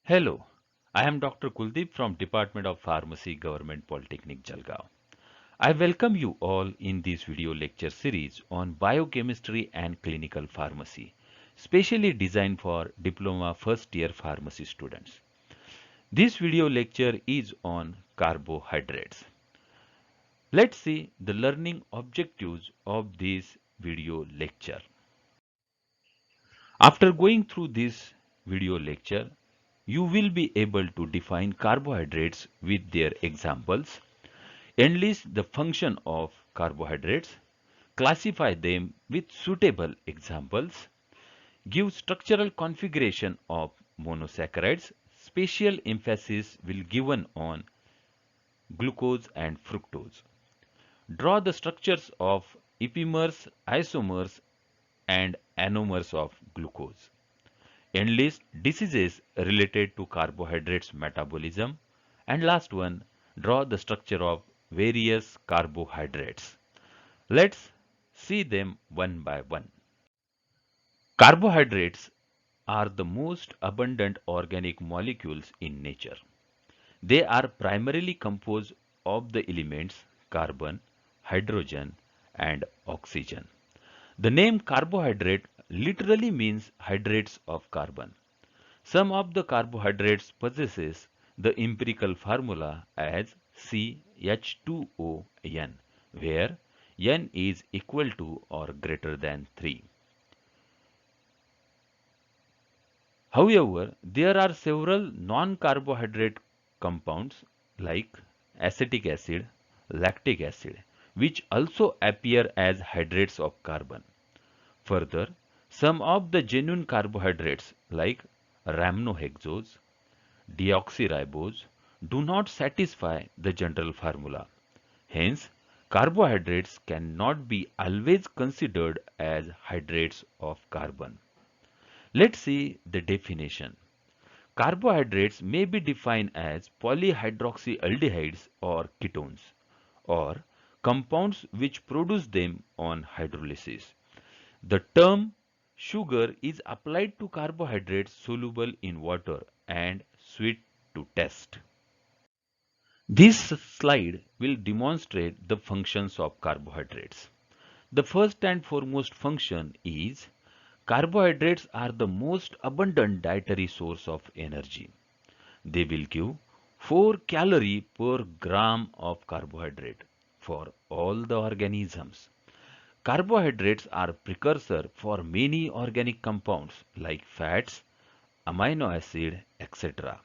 Hello, I am Dr. Kuldeep from Department of Pharmacy, Government Polytechnic, Jalgaon. I welcome you all in this video lecture series on biochemistry and clinical pharmacy, specially designed for diploma first year pharmacy students. This video lecture is on carbohydrates. Let's see the learning objectives of this video lecture. After going through this video lecture, you will be able to define carbohydrates with their examples, enlist the function of carbohydrates, classify them with suitable examples, give structural configuration of monosaccharides. Special emphasis will given on glucose and fructose. Draw the structures of epimers, isomers and anomers of glucose. Enlist diseases related to carbohydrates metabolism. And last one, draw the structure of various carbohydrates. Let's see them one by one. Carbohydrates are the most abundant organic molecules in nature. They are primarily composed of the elements carbon, hydrogen, and oxygen. The name carbohydrate literally means hydrates of carbon. Some of the carbohydrates possesses the empirical formula as CH2ON, where N is equal to or greater than 3. However, there are several non-carbohydrate compounds like acetic acid, lactic acid, which also appear as hydrates of carbon. Further, some of the genuine carbohydrates like rhamnohexose, deoxyribose do not satisfy the general formula. Hence, carbohydrates cannot be always considered as hydrates of carbon. Let's see the definition. Carbohydrates may be defined as polyhydroxyaldehydes or ketones, or compounds which produce them on hydrolysis. The term sugar is applied to carbohydrates soluble in water and sweet to taste. This slide will demonstrate the functions of carbohydrates. The first and foremost function is carbohydrates are the most abundant dietary source of energy. They will give 4 calories per gram of carbohydrate for all the organisms. Carbohydrates are precursor for many organic compounds like fats, amino acid, etc.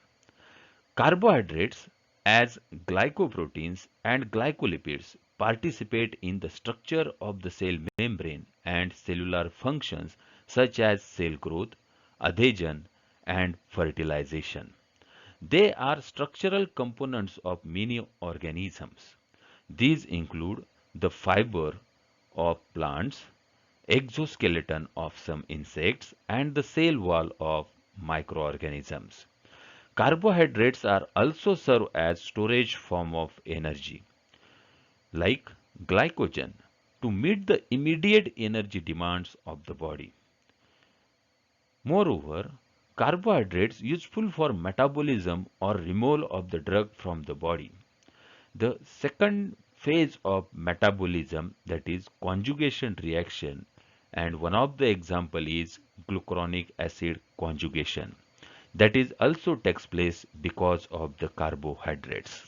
Carbohydrates as glycoproteins and glycolipids participate in the structure of the cell membrane and cellular functions such as cell growth, adhesion, and fertilization. They are structural components of many organisms. These include the fiber of plants, exoskeleton of some insects, and the cell wall of microorganisms. Carbohydrates are also serve as storage form of energy, like glycogen, to meet the immediate energy demands of the body. Moreover, carbohydrates useful for metabolism or removal of the drug from the body. The second phase of metabolism, that is conjugation reaction, and one of the example is glucuronic acid conjugation, that is also takes place because of the carbohydrates.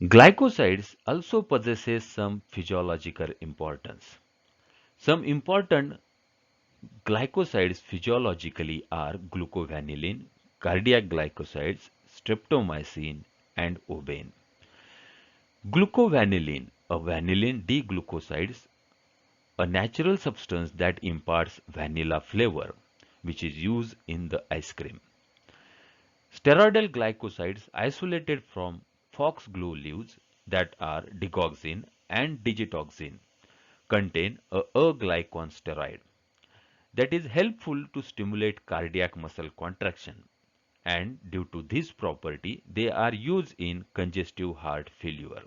Glycosides also possesses some physiological importance. Some important glycosides physiologically are glucovanillin, cardiac glycosides, streptomycin, and obein. Glucovanillin, a vanillin deglucosides, a natural substance that imparts vanilla flavor, which is used in the ice cream. Steroidal glycosides isolated from foxglove leaves, that are digoxin and digitoxin, contain a glycon steroid that is helpful to stimulate cardiac muscle contraction, and due to this property they are used in congestive heart failure.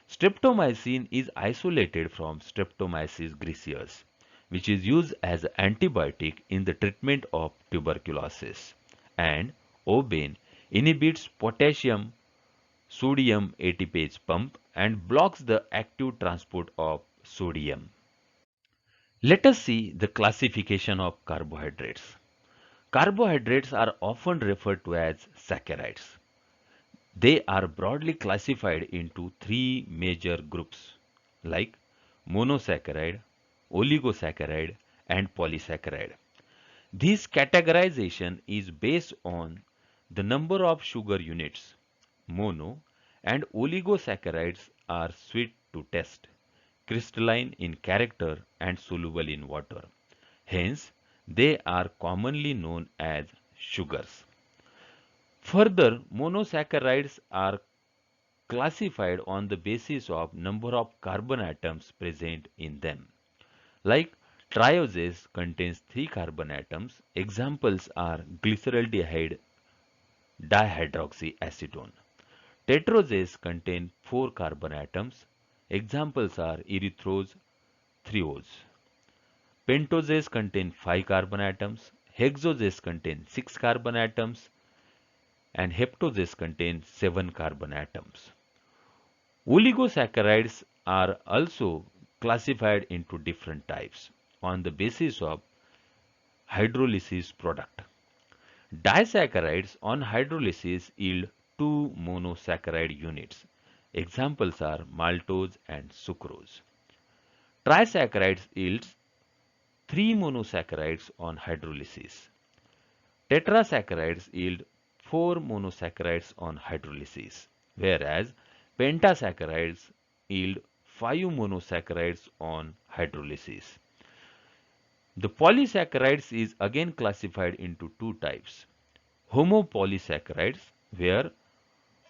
Streptomycin is isolated from Streptomyces griseus, which is used as an antibiotic in the treatment of tuberculosis, and obane inhibits potassium sodium ATPase pump and blocks the active transport of sodium. Let us see the classification of carbohydrates. Carbohydrates are often referred to as saccharides. They are broadly classified into three major groups like monosaccharide, oligosaccharide, and polysaccharide. This categorization is based on the number of sugar units. Mono and oligosaccharides are sweet to taste, crystalline in character and soluble in water. Hence, they are commonly known as sugars. Further, monosaccharides are classified on the basis of number of carbon atoms present in them. Like trioses contains 3 carbon atoms. Examples are glyceraldehyde dihydroxyacetone. Tetroses contain 4 carbon atoms. Examples are erythrose, threose. Pentoses contain 5 carbon atoms. Hexoses contain 6 carbon atoms and heptoses contain 7 carbon atoms. Oligosaccharides are also classified into different types on the basis of hydrolysis product. Disaccharides on hydrolysis yield 2 monosaccharide units. Examples are maltose and sucrose. Trisaccharides yields 3 monosaccharides on hydrolysis. Tetrasaccharides yield 4 monosaccharides on hydrolysis, whereas pentasaccharides yield 5 monosaccharides on hydrolysis. The polysaccharides is again classified into two types. Homopolysaccharides, where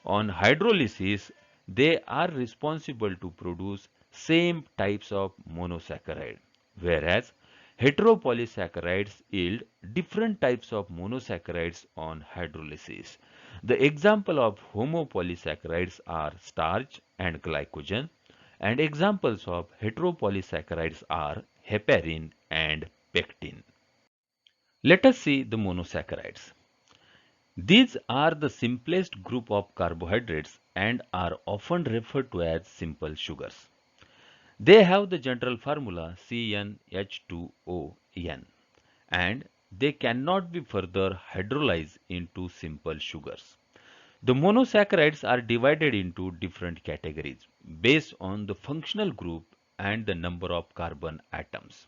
on hydrolysis they are responsible to produce same types of monosaccharide, whereas heteropolysaccharides yield different types of monosaccharides on hydrolysis. The example of homopolysaccharides are starch and glycogen, and examples of heteropolysaccharides are heparin and pectin. Let us see the monosaccharides. These are the simplest group of carbohydrates and are often referred to as simple sugars. They have the general formula CnH2ON and they cannot be further hydrolyzed into simple sugars. The monosaccharides are divided into different categories based on the functional group and the number of carbon atoms.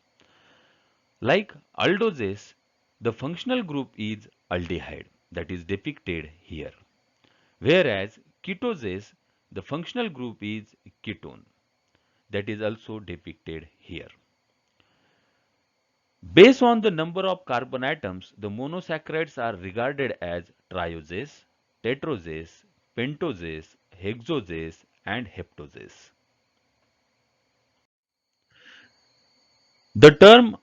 Like aldoses, the functional group is aldehyde, that is depicted here. Whereas ketoses, the functional group is ketone, that is also depicted here. Based on the number of carbon atoms, the monosaccharides are regarded as trioses, tetroses, pentoses, hexoses, and heptoses. The term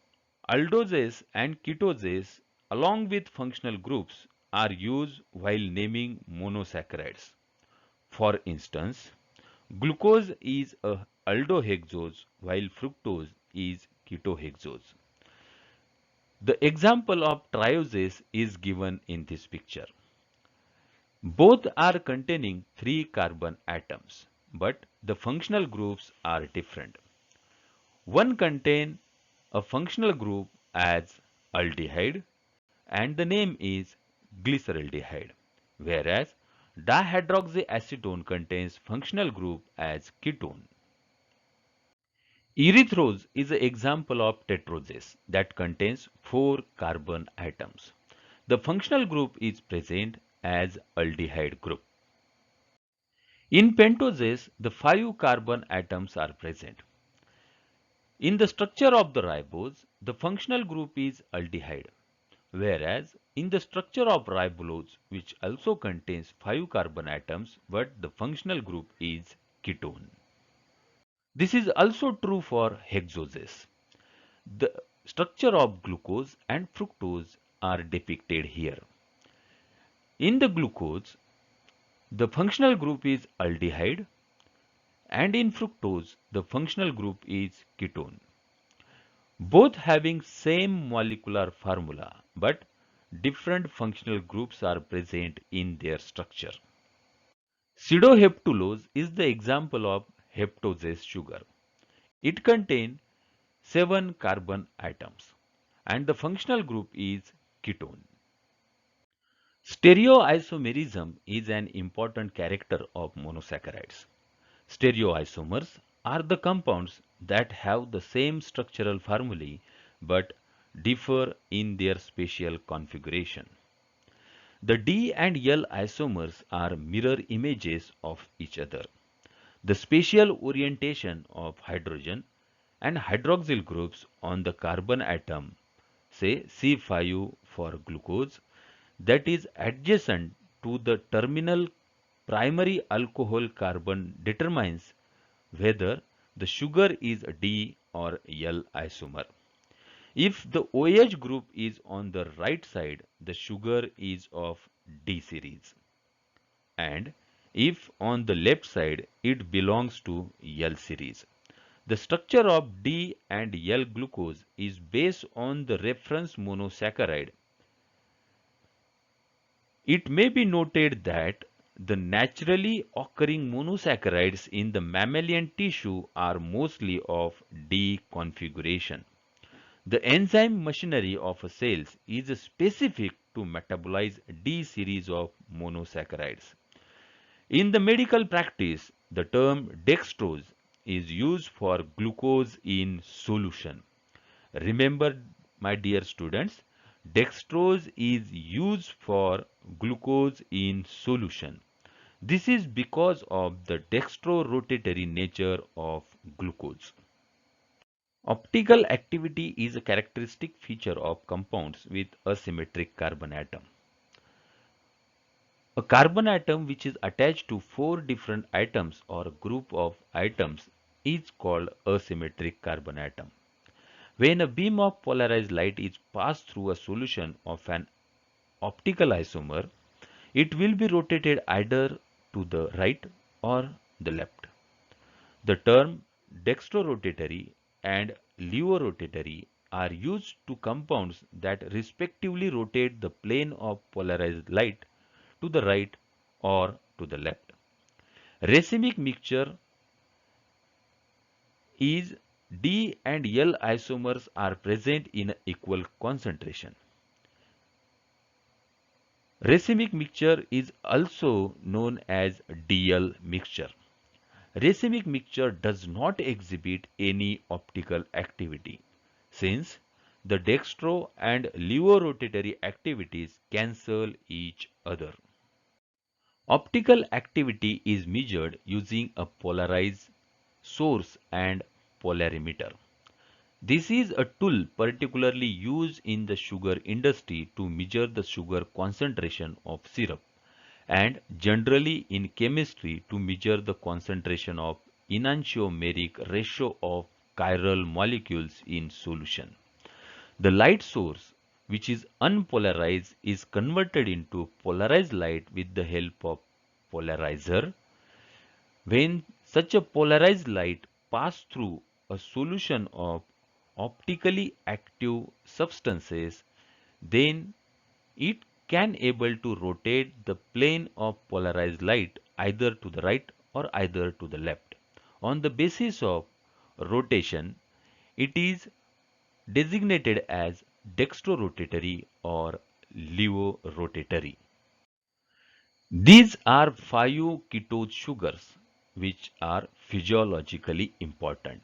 aldoses and ketoses along with functional groups are used while naming monosaccharides. For instance, glucose is a aldohexose while fructose is ketohexose. The example of trioses is given in this picture. Both are containing 3 carbon atoms, but the functional groups are different. One contains a functional group as aldehyde and the name is glyceraldehyde, whereas dihydroxyacetone contains functional group as ketone. Erythrose is an example of tetroses that contains 4 carbon atoms. The functional group is present as aldehyde group. In pentoses, the 5 carbon atoms are present. In the structure of the ribose, the functional group is aldehyde, whereas in the structure of ribulose, which also contains 5 carbon atoms, but the functional group is ketone. This is also true for hexoses. The structure of glucose and fructose are depicted here. In the glucose, the functional group is aldehyde and in fructose, the functional group is ketone. Both having same molecular formula but different functional groups are present in their structure. Pseudoheptulose is the example of heptose sugar. It contains 7 carbon atoms and the functional group is ketone. Stereoisomerism is an important character of monosaccharides. Stereoisomers are the compounds that have the same structural formulae but differ in their spatial configuration. The D and L isomers are mirror images of each other. The spatial orientation of hydrogen and hydroxyl groups on the carbon atom, say C5 for glucose, that is adjacent to the terminal primary alcohol carbon determines whether the sugar is a D or L isomer. If the OH group is on the right side, the sugar is of D series. And if on the left side, it belongs to L series. The structure of D and L glucose is based on the reference monosaccharide. It may be noted that the naturally occurring monosaccharides in the mammalian tissue are mostly of D configuration. The enzyme machinery of cells is specific to metabolize D series of monosaccharides. In the medical practice, the term dextrose is used for glucose in solution. Remember, my dear students, dextrose is used for glucose in solution. This is because of the dextrorotatory nature of glucose. Optical activity is a characteristic feature of compounds with asymmetric carbon atom. A carbon atom which is attached to 4 different atoms or group of atoms is called asymmetric carbon atom. When a beam of polarized light is passed through a solution of an optical isomer, it will be rotated either to the right or the left. The term dextrorotatory and levorotatory are used to compounds that respectively rotate the plane of polarized light to the right or to the left. Racemic mixture is D and L isomers are present in equal concentration. Racemic mixture is also known as DL mixture. Racemic mixture does not exhibit any optical activity since the dextro and levorotatory activities cancel each other. Optical activity is measured using a polarized source and polarimeter. This is a tool particularly used in the sugar industry to measure the sugar concentration of syrup and generally in chemistry to measure the concentration of enantiomeric ratio of chiral molecules in solution. The light source, which is unpolarized, is converted into polarized light with the help of polarizer. When such a polarized light passes through a solution of optically active substances, then it can able to rotate the plane of polarized light either to the right or either to the left. On the basis of rotation, it is designated as dextrorotatory or levorotatory. These are 5 ketose sugars which are physiologically important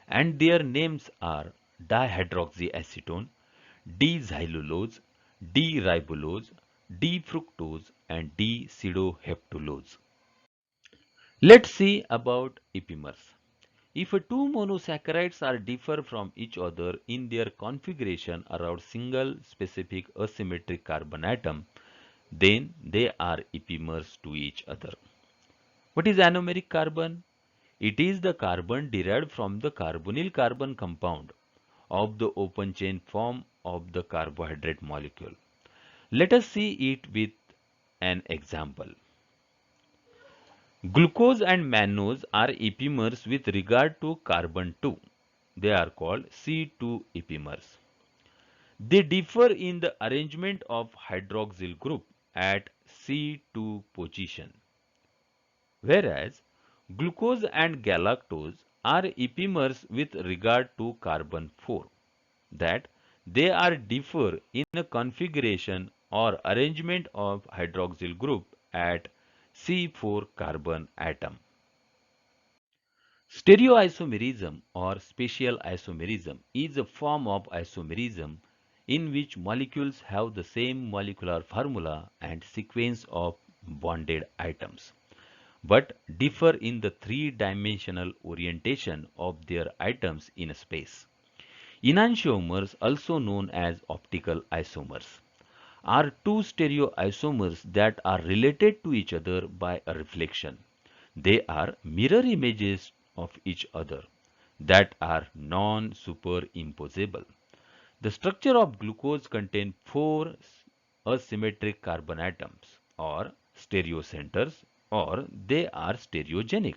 and their names are dihydroxyacetone, D-xylulose, D-ribulose, D-fructose and D-pseudoheptulose. Let's see about epimers. If two monosaccharides are differ from each other in their configuration around single specific asymmetric carbon atom, then they are epimers to each other. What is anomeric carbon? It is the carbon derived from the carbonyl carbon compound of the open chain form of the carbohydrate molecule. Let us see it with an example. Glucose and mannose are epimers with regard to carbon 2. They are called C2 epimers. They differ in the arrangement of hydroxyl group at C2 position, whereas glucose and galactose are epimers with regard to carbon 4, that they are differ in a configuration or arrangement of hydroxyl group at C4 carbon atom. Stereoisomerism or spatial isomerism is a form of isomerism in which molecules have the same molecular formula and sequence of bonded atoms, but differ in the three-dimensional orientation of their atoms in space. Enantiomers, also known as optical isomers, are two stereoisomers that are related to each other by a reflection. They are mirror images of each other that are non-superimposable. The structure of glucose contains four asymmetric carbon atoms or stereocenters, or they are stereogenic,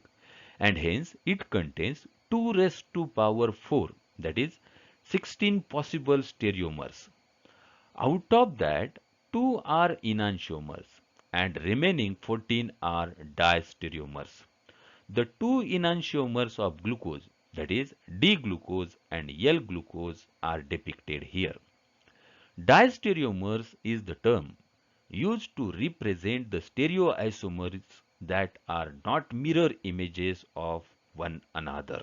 and hence it contains 2 raised to power 4, that is 16 possible stereomers. Out of that, 2 are enantiomers and remaining 14 are diastereomers. The two enantiomers of glucose, that is D-glucose and L-glucose, are depicted here. Diastereomers is the term used to represent the stereoisomers that are not mirror images of one another.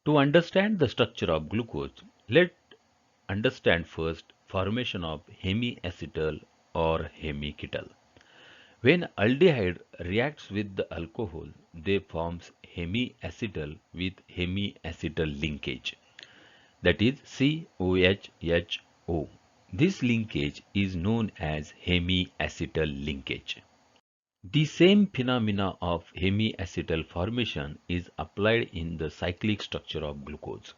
To understand the structure of glucose, let's understand first formation of hemiacetal or hemiketal. When aldehyde reacts with the alcohol, they forms hemiacetal with hemiacetal linkage, that is COHHO. This linkage is known as hemiacetal linkage. The same phenomena of hemiacetal formation is applied in the cyclic structure of glucose.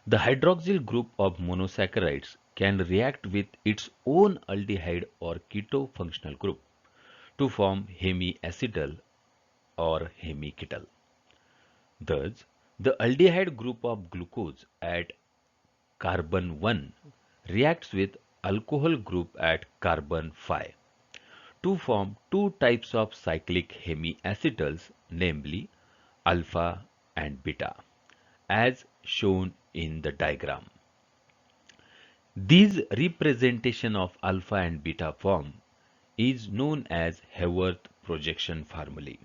The hydroxyl group of monosaccharides can react with its own aldehyde or keto functional group to form hemiacetal or hemiketal. Thus, the aldehyde group of glucose at carbon 1 reacts with alcohol group at carbon 5 to form two types of cyclic hemiacetals, namely alpha and beta, as shown in the diagram. This representation of alpha and beta form is known as Haworth projection formulae.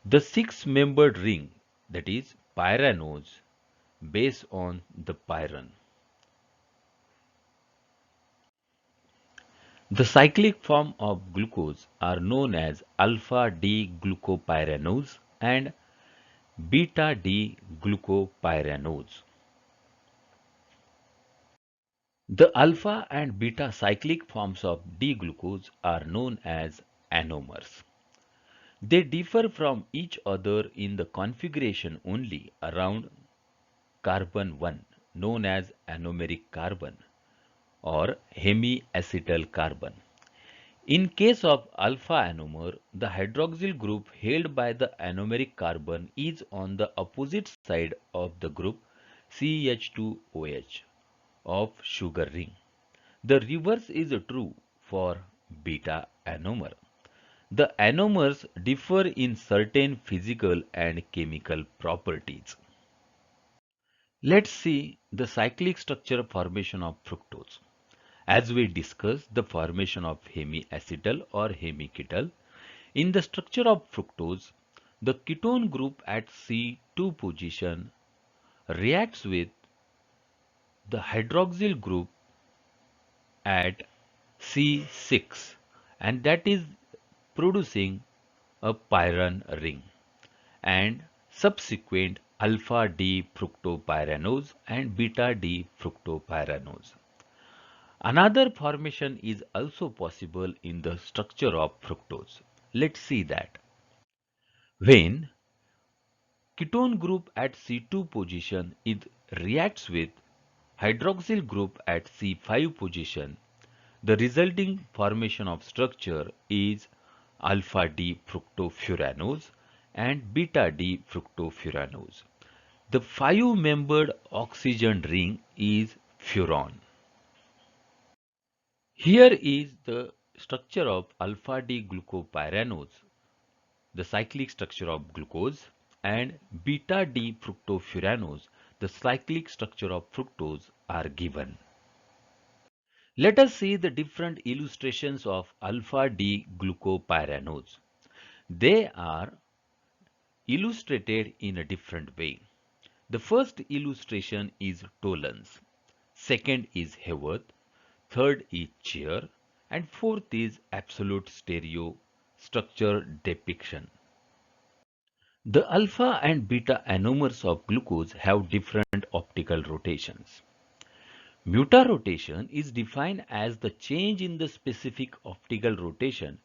The six-membered ring, that is pyranose, based on the pyran. The cyclic form of glucose are known as alpha-D-glucopyranose and beta-D-glucopyranose. The alpha and beta cyclic forms of D-glucose are known as anomers. They differ from each other in the configuration only around carbon 1, known as anomeric carbon or hemiacetal carbon. In case of alpha anomer, the hydroxyl group held by the anomeric carbon is on the opposite side of the group CH2OH of sugar ring. The reverse is true for beta anomer. The anomers differ in certain physical and chemical properties. Let's see the cyclic structure formation of fructose. As we discussed the formation of hemiacetal or hemiketal, in the structure of fructose, the ketone group at C2 position reacts with the hydroxyl group at C6, and that is producing a pyran ring and subsequent alpha D fructopyranose and beta D fructopyranose. Another formation is also possible in the structure of fructose. Let's see that. When ketone group at C2 position it reacts with hydroxyl group at C5 position, the resulting formation of structure is alpha D fructofuranose and beta D fructofuranose. The five-membered oxygen ring is furan. Here is the structure of alpha-D-glucopyranose, the cyclic structure of glucose, and beta-D-fructofuranose, the cyclic structure of fructose, are given. Let us see the different illustrations of alpha-D-glucopyranose. They are illustrated in a different way. The first illustration is Tollens, second is Haworth, third is Chair, and fourth is absolute stereo structure depiction. The alpha and beta anomers of glucose have different optical rotations. Mutarotation is defined as the change in the specific optical rotation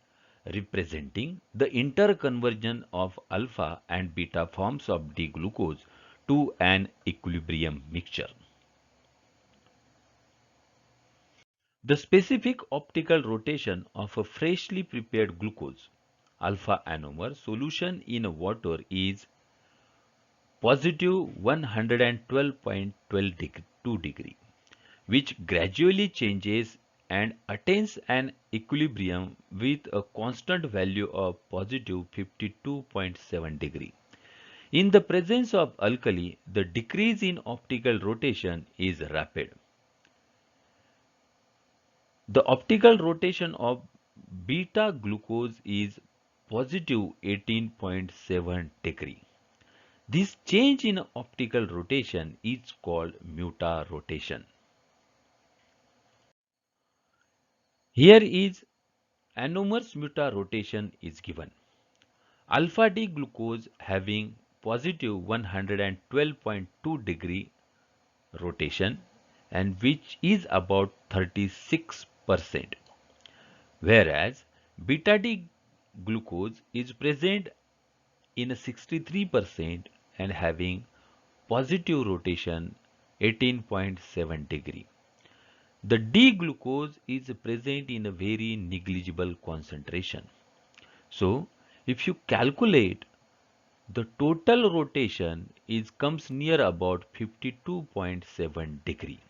representing the interconversion of alpha and beta forms of D-glucose to an equilibrium mixture. The specific optical rotation of a freshly prepared glucose alpha anomer solution in water is positive 112.2 degree, which gradually changes and attains an equilibrium with a constant value of positive 52.7 degree. In the presence of alkali, the decrease in optical rotation is rapid. The optical rotation of beta glucose is positive 18.7 degree. This change in optical rotation is called mutarotation. Here is anomer's mutarotation is given. Alpha D glucose having positive 112.2 degree rotation and which is about 36%, whereas beta D glucose is present in a 63% and having positive rotation 18.7 degree. The D-glucose is present in a very negligible concentration. So, if you calculate the total rotation comes near about 52.7 degree.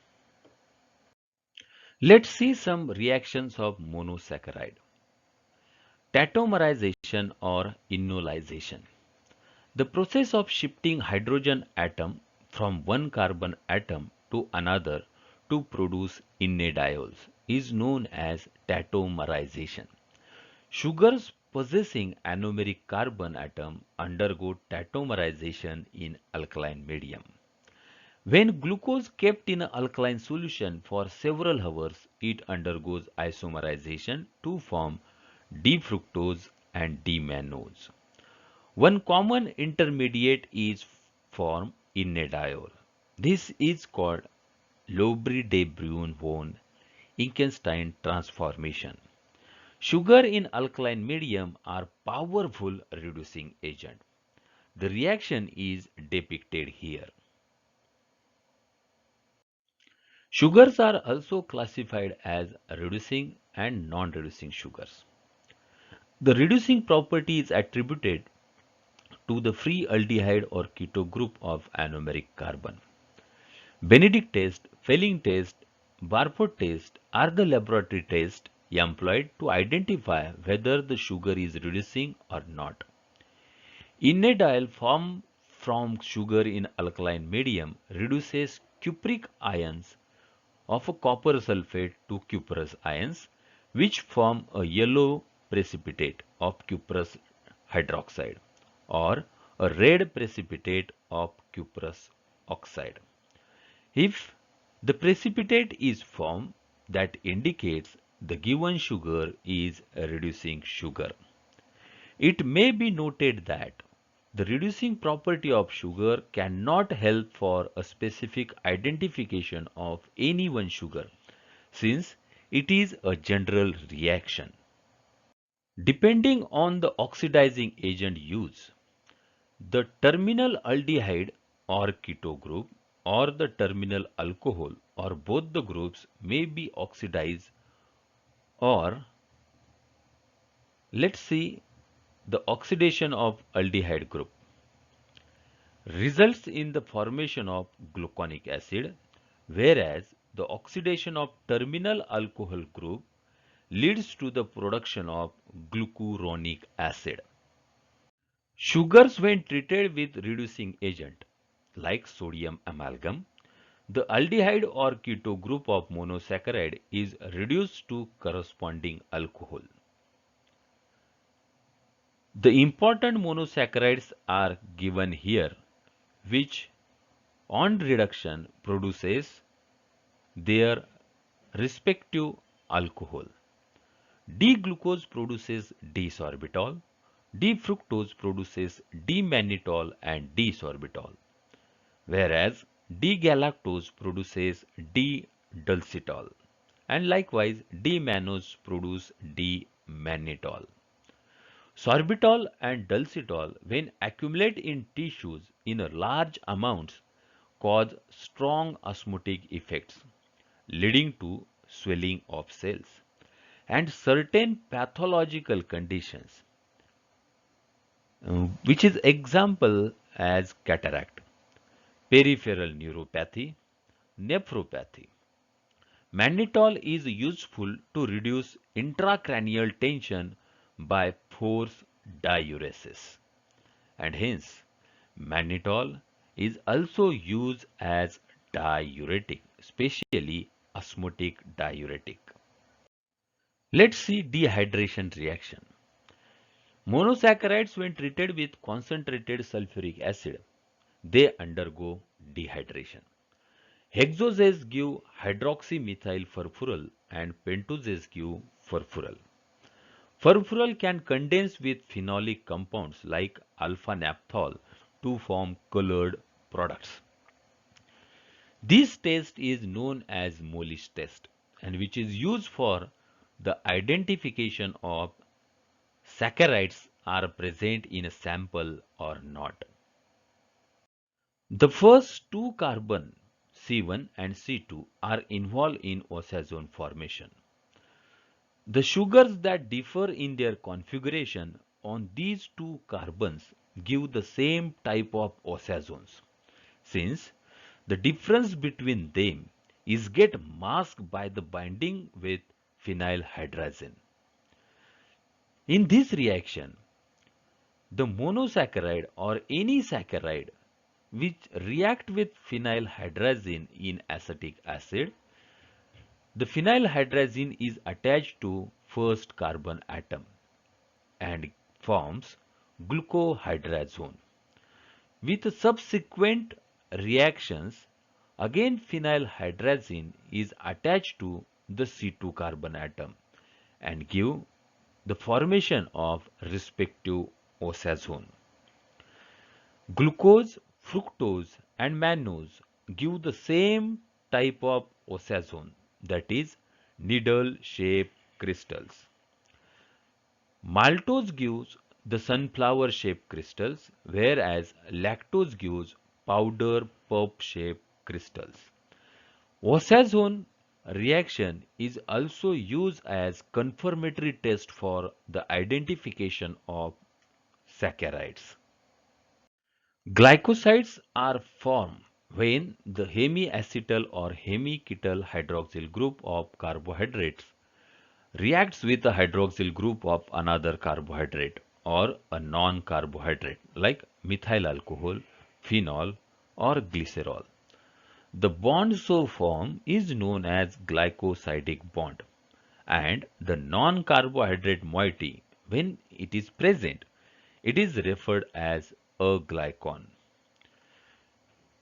Let's see some reactions of monosaccharide. Tautomerization or enolization. The process of shifting hydrogen atom from one carbon atom to another to produce enediols is known as tautomerization. Sugars possessing anomeric carbon atom undergo tautomerization in alkaline medium. When glucose kept in an alkaline solution for several hours, it undergoes isomerization to form D-fructose and D-mannose. One common intermediate is formed in enediol. This is called Lobry-de-Bruyn-von Inkenstein transformation. Sugar in alkaline medium are powerful reducing agent. The reaction is depicted here. Sugars are also classified as reducing and non-reducing sugars. The reducing property is attributed to the free aldehyde or keto group of anomeric carbon. Benedict test, Fehling test, Barfoed test are the laboratory tests employed to identify whether the sugar is reducing or not. Enediol formed from sugar in alkaline medium reduces cupric ions of a copper sulfate to cuprous ions, which form a yellow precipitate of cuprous hydroxide or a red precipitate of cuprous oxide. If the precipitate is formed, that indicates the given sugar is a reducing sugar. It may be noted that the reducing property of sugar cannot help for a specific identification of any one sugar, since it is a general reaction. Depending on the oxidizing agent used, the terminal aldehyde or keto group or the terminal alcohol or both the groups may be oxidized, or let's see the oxidation of aldehyde group. results in the formation of gluconic acid, whereas the oxidation of terminal alcohol group leads to the production of glucuronic acid. Sugars, when treated with reducing agent like sodium amalgam, the aldehyde or keto group of monosaccharide is reduced to corresponding alcohol. The important monosaccharides are given here, which on reduction produces their respective alcohol. D-glucose produces D-sorbitol, D-fructose produces D-mannitol and D-sorbitol, whereas D-galactose produces D-dulcitol, and likewise D-mannose produce D-mannitol. Sorbitol and dulcitol, when accumulate in tissues in a large amounts, cause strong osmotic effects, leading to swelling of cells and certain pathological conditions, which is example as cataract, peripheral neuropathy, nephropathy. Mannitol is useful to reduce intracranial tension by force diuresis, and hence mannitol is also used as diuretic, especially osmotic diuretic. Let's see dehydration reaction. Monosaccharides, when treated with concentrated sulfuric acid, they undergo dehydration. Hexoses give hydroxymethyl furfural and pentoses give furfural. Furfural can condense with phenolic compounds like alpha-naphthol to form colored products. This test is known as Molish test, and which is used for the identification of saccharides are present in a sample or not. The first two carbon C1 and C2 are involved in oxazone formation. The sugars that differ in their configuration on these two carbons give the same type of oxazones, since the difference between them is get masked by the binding with phenylhydrazine. In this reaction, the monosaccharide or any saccharide which react with phenylhydrazine in acetic acid, the phenylhydrazine is attached to first carbon atom and forms glucohydrazone. With subsequent reactions, again phenylhydrazine is attached to the C2 carbon atom and give the formation of respective oxazone. Glucose, fructose and mannose give the same type of oxazone, that is needle-shaped crystals. Maltose gives the sunflower-shaped crystals, whereas lactose gives powder puff-shaped crystals. Oxazone reaction is also used as confirmatory test for the identification of saccharides. Glycosides are formed when the hemiacetal or hemiketal hydroxyl group of carbohydrates reacts with the hydroxyl group of another carbohydrate or a non-carbohydrate like methyl alcohol, phenol or glycerol. The bond so formed is known as glycosidic bond, and the non-carbohydrate moiety, when it is present, it is referred as a glycon.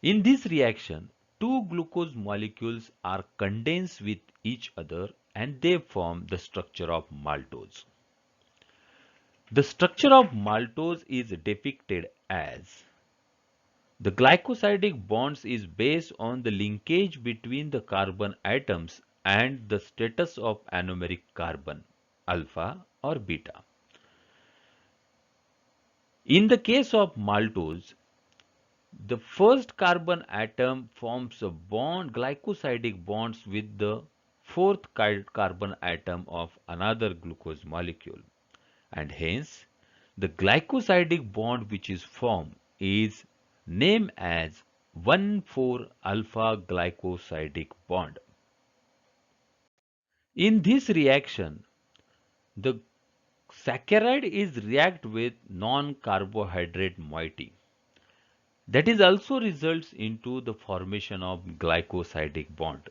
In this reaction, two glucose molecules are condensed with each other and they form the structure of maltose. The structure of maltose is depicted as the glycosidic bonds is based on the linkage between the carbon atoms and the status of anomeric carbon, alpha or beta. In the case of maltose, the first carbon atom forms a bond, glycosidic bonds with the fourth carbon atom of another glucose molecule, and hence the glycosidic bond which is formed is named as 1,4-alpha glycosidic bond. In this reaction, the saccharide is react with non-carbohydrate moiety. That is also results into the formation of glycosidic bond.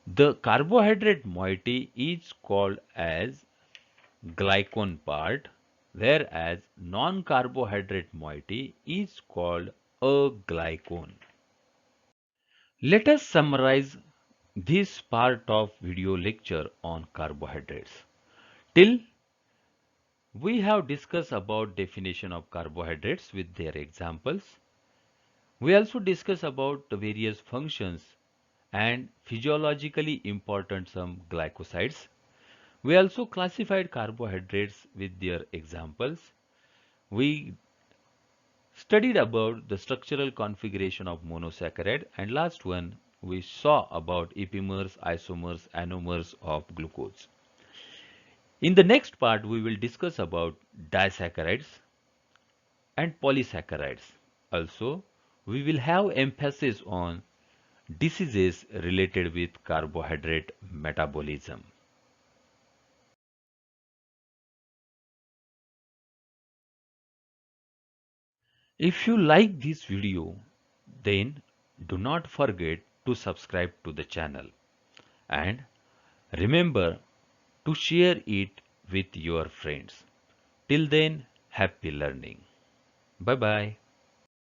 The carbohydrate moiety is called as glycone part, whereas non-carbohydrate moiety is called aglycone. Let us summarize this part of video lecture on carbohydrates. Till we have discussed about definition of carbohydrates with their examples. We also discuss about the various functions and physiologically important some glycosides. We also classified carbohydrates with their examples. We studied about the structural configuration of monosaccharide, and last one we saw about epimers, isomers, anomers of glucose. In the next part we will discuss about disaccharides and polysaccharides. Also, we will have emphasis on diseases related with carbohydrate metabolism. If you like this video, then do not forget to subscribe to the channel and remember to share it with your friends. Till then, happy learning. Bye bye.